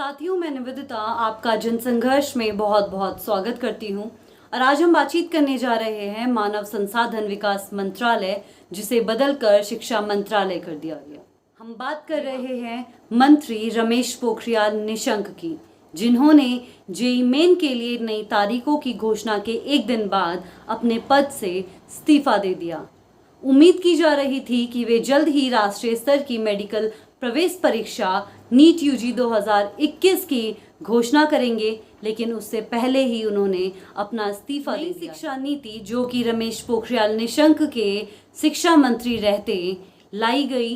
साथियों, मैं निवेदिता आपका जनसंघर्ष में बहुत बहुत स्वागत करती हूं। और आज हम बातचीत करने जा रहे हैं मानव संसाधन विकास मंत्रालय, जिसे बदलकर शिक्षा मंत्रालय कर दिया गया। हम बात कर रहे हैं मंत्री रमेश पोखरियाल निशंक की, जिन्होंने जेईई मेन के लिए नई तारीखों की घोषणा के एक दिन बाद अपने पद से इस्तीफा दे दिया। उम्मीद की जा रही थी कि वे जल्द ही राष्ट्रीय स्तर की मेडिकल प्रवेश परीक्षा नीट यूजी 2021 की घोषणा करेंगे, लेकिन उससे पहले ही उन्होंने अपना इस्तीफा दे दिया। शिक्षा नीति, जो कि रमेश पोखरियाल निशंक के शिक्षा मंत्री रहते लाई गई,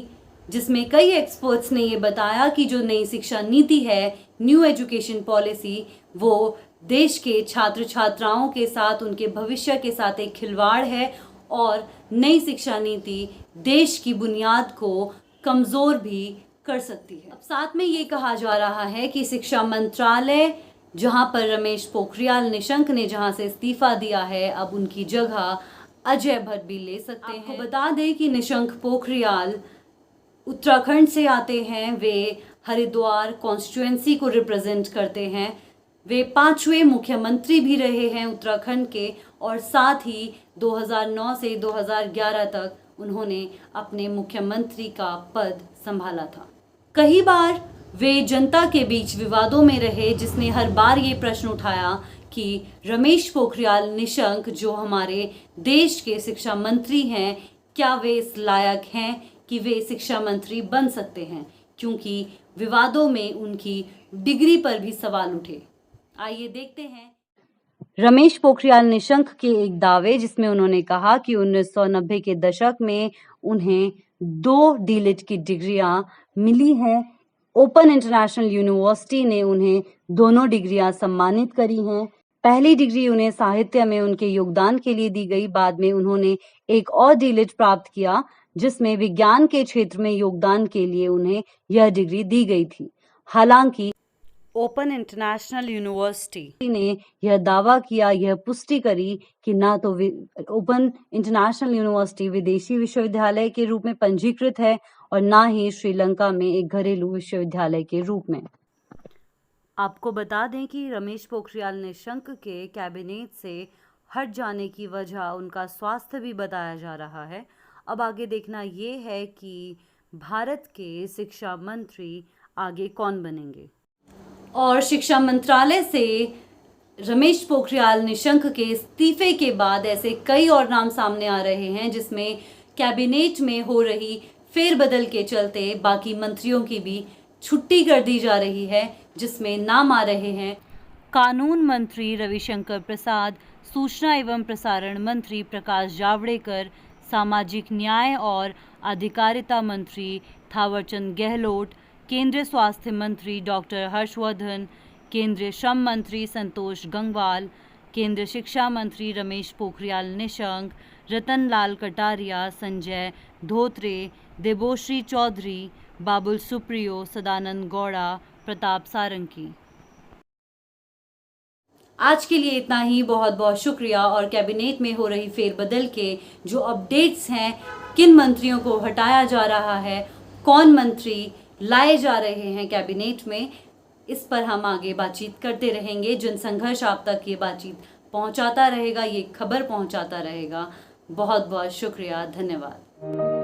जिसमें कई एक्सपर्ट्स ने ये बताया कि जो नई शिक्षा नीति है, न्यू एजुकेशन पॉलिसी, वो देश के छात्र छात्राओं के साथ, उनके भविष्य के साथ एक खिलवाड़ है और नई शिक्षा नीति देश की बुनियाद को कमज़ोर भी कर सकती है। अब साथ में ये कहा जा रहा है कि शिक्षा मंत्रालय, जहां पर रमेश पोखरियाल निशंक ने जहां से इस्तीफा दिया है, अब उनकी जगह अजय भट्ट भी ले सकते हैं। आपको बता दें कि निशंक पोखरियाल उत्तराखंड से आते हैं। वे हरिद्वार कॉन्स्टिट्यूएंसी को रिप्रेजेंट करते हैं। वे 5वें मुख्यमंत्री भी रहे हैं उत्तराखंड के, और साथ ही 2009 से 2011 तक उन्होंने अपने मुख्यमंत्री का पद संभाला था। कई बार वे जनता के बीच विवादों में रहे, जिसने हर बार ये प्रश्न उठाया कि रमेश पोखरियाल निशंक, जो हमारे देश के शिक्षा मंत्री हैं, क्या वे इस लायक हैं कि वे शिक्षा मंत्री बन सकते हैं, क्योंकि विवादों में उनकी डिग्री पर भी सवाल उठे। आइए देखते हैं रमेश पोखरियाल निशंक के एक दावे, जिसमें उन्होंने कहा कि 1990 के दशक में उन्हें 2 डीलिट की डिग्रियां मिली हैं। ओपन इंटरनेशनल यूनिवर्सिटी ने उन्हें दोनों डिग्रियां सम्मानित करी हैं। पहली डिग्री उन्हें साहित्य में उनके योगदान के लिए दी गई। बाद में उन्होंने एक और डीलिट प्राप्त किया, जिसमें विज्ञान के क्षेत्र में योगदान के लिए उन्हें यह डिग्री दी गई थी। हालांकि ओपन इंटरनेशनल यूनिवर्सिटी ने यह दावा किया, यह पुष्टि करी कि ना तो ओपन इंटरनेशनल यूनिवर्सिटी विदेशी विश्वविद्यालय के रूप में पंजीकृत है और ना ही श्रीलंका में एक घरेलू विश्वविद्यालय के रूप में। आपको बता दें कि रमेश पोखरियाल निशंक के कैबिनेट से हट जाने की वजह उनका स्वास्थ्य भी बताया जा रहा है। अब आगे देखना ये है कि भारत के शिक्षा मंत्री आगे कौन बनेंगे। और शिक्षा मंत्रालय से रमेश पोखरियाल निशंक के इस्तीफे के बाद ऐसे कई और नाम सामने आ रहे हैं, जिसमें कैबिनेट में हो रही फेरबदल के चलते बाकी मंत्रियों की भी छुट्टी कर दी जा रही है, जिसमें नाम आ रहे हैं कानून मंत्री रविशंकर प्रसाद, सूचना एवं प्रसारण मंत्री प्रकाश जावड़ेकर, सामाजिक न्याय और अधिकारिता मंत्री थावरचंद गहलोत, केंद्रीय स्वास्थ्य मंत्री डॉक्टर हर्षवर्धन, केंद्रीय श्रम मंत्री संतोष गंगवाल, केंद्रीय शिक्षा मंत्री रमेश पोखरियाल निशंक, रतन लाल कटारिया, संजय धोत्रे, देबोश्री चौधरी, बाबुल सुप्रियो, सदानंद गौड़ा, प्रताप सारंगी। आज के लिए इतना ही। बहुत बहुत शुक्रिया। और कैबिनेट में हो रही फेरबदल के जो अपडेट्स हैं, किन मंत्रियों को हटाया जा रहा है, कौन मंत्री लाए जा रहे हैं कैबिनेट में, इस पर हम आगे बातचीत करते रहेंगे। जनसंघर्ष आप तक ये बातचीत पहुंचाता रहेगा, ये खबर पहुंचाता रहेगा। बहुत बहुत शुक्रिया, धन्यवाद।